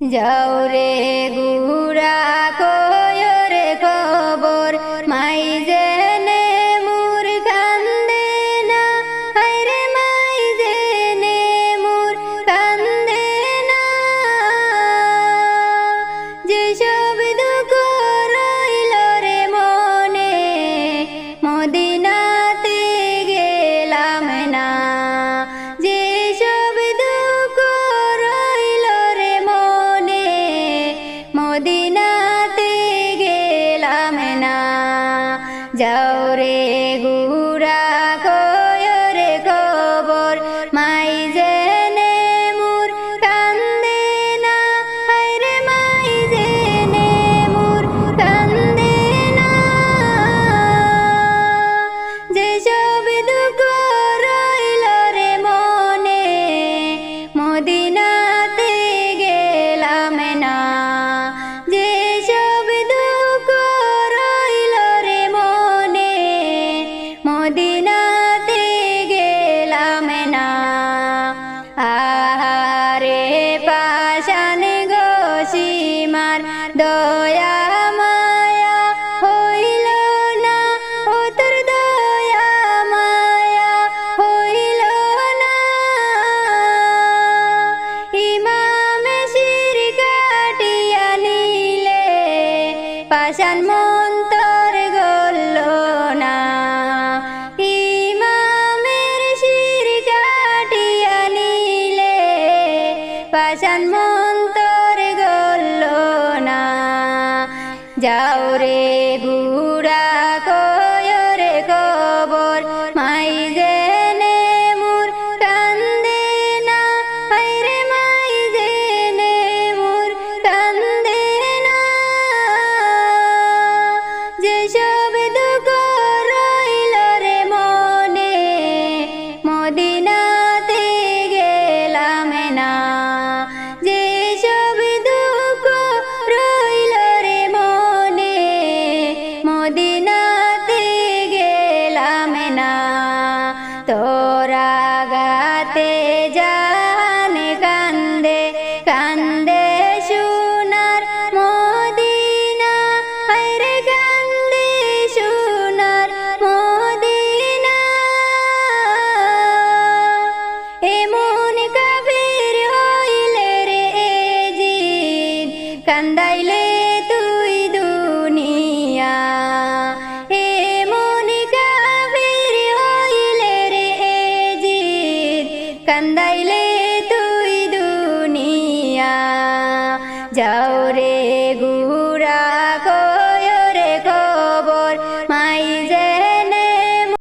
যাও রে গুড়া কয় রে খবর মাই জেনে মুর কান্দে না হায়রে মাই জেনে মুর কান্দে না যেসব দুঃখ রইল রে মনে মদিনাতে গেলাম না যেসব দুঃখ রইল রে মনে মদিনাতে গেলাম না যাও রে গুড়া কয় রে খবর মাই জেনে মুর কান্দে না হায়রে মাই জেনে মুর কান্দে না যেসব দুঃখ রইল রে মনে মদিনাতে গেলাম না যেসব দুঃখ রইল রে মনে মদিনাতে গেলাম না আহারে পাশান গো সীমার দয়া মায়া হইল না ও তোর দয়া মায়া হইল না ইমামে শির কাটিয়া নিলে পাশান মন্তর গল না ইমামের শির কাটিয়া নিলে পাশান মন্তর গল না যাও রে গুড়া কয় রে খবর মাই জেনে মুর কান্দে না হায়রে মাই জেনে মুর কান্দে না যেসব দুঃখ রইল রে মনে মদিনাতে গেলাম না যেসব দুঃখ রইল রে মনে মদিনাতে গেলাম না তোরা গাতে জান কান্দে কান্দে সোনার মদিনা হায়রে কান্দে সোনার মদিনা এমন কাফির হইলে রে জিদ কান্দাইলে তুই দুনিয়া এমন কাফির হইলে রে জিদ কান্দাইলে তুই দুনিয়া যাও রে গু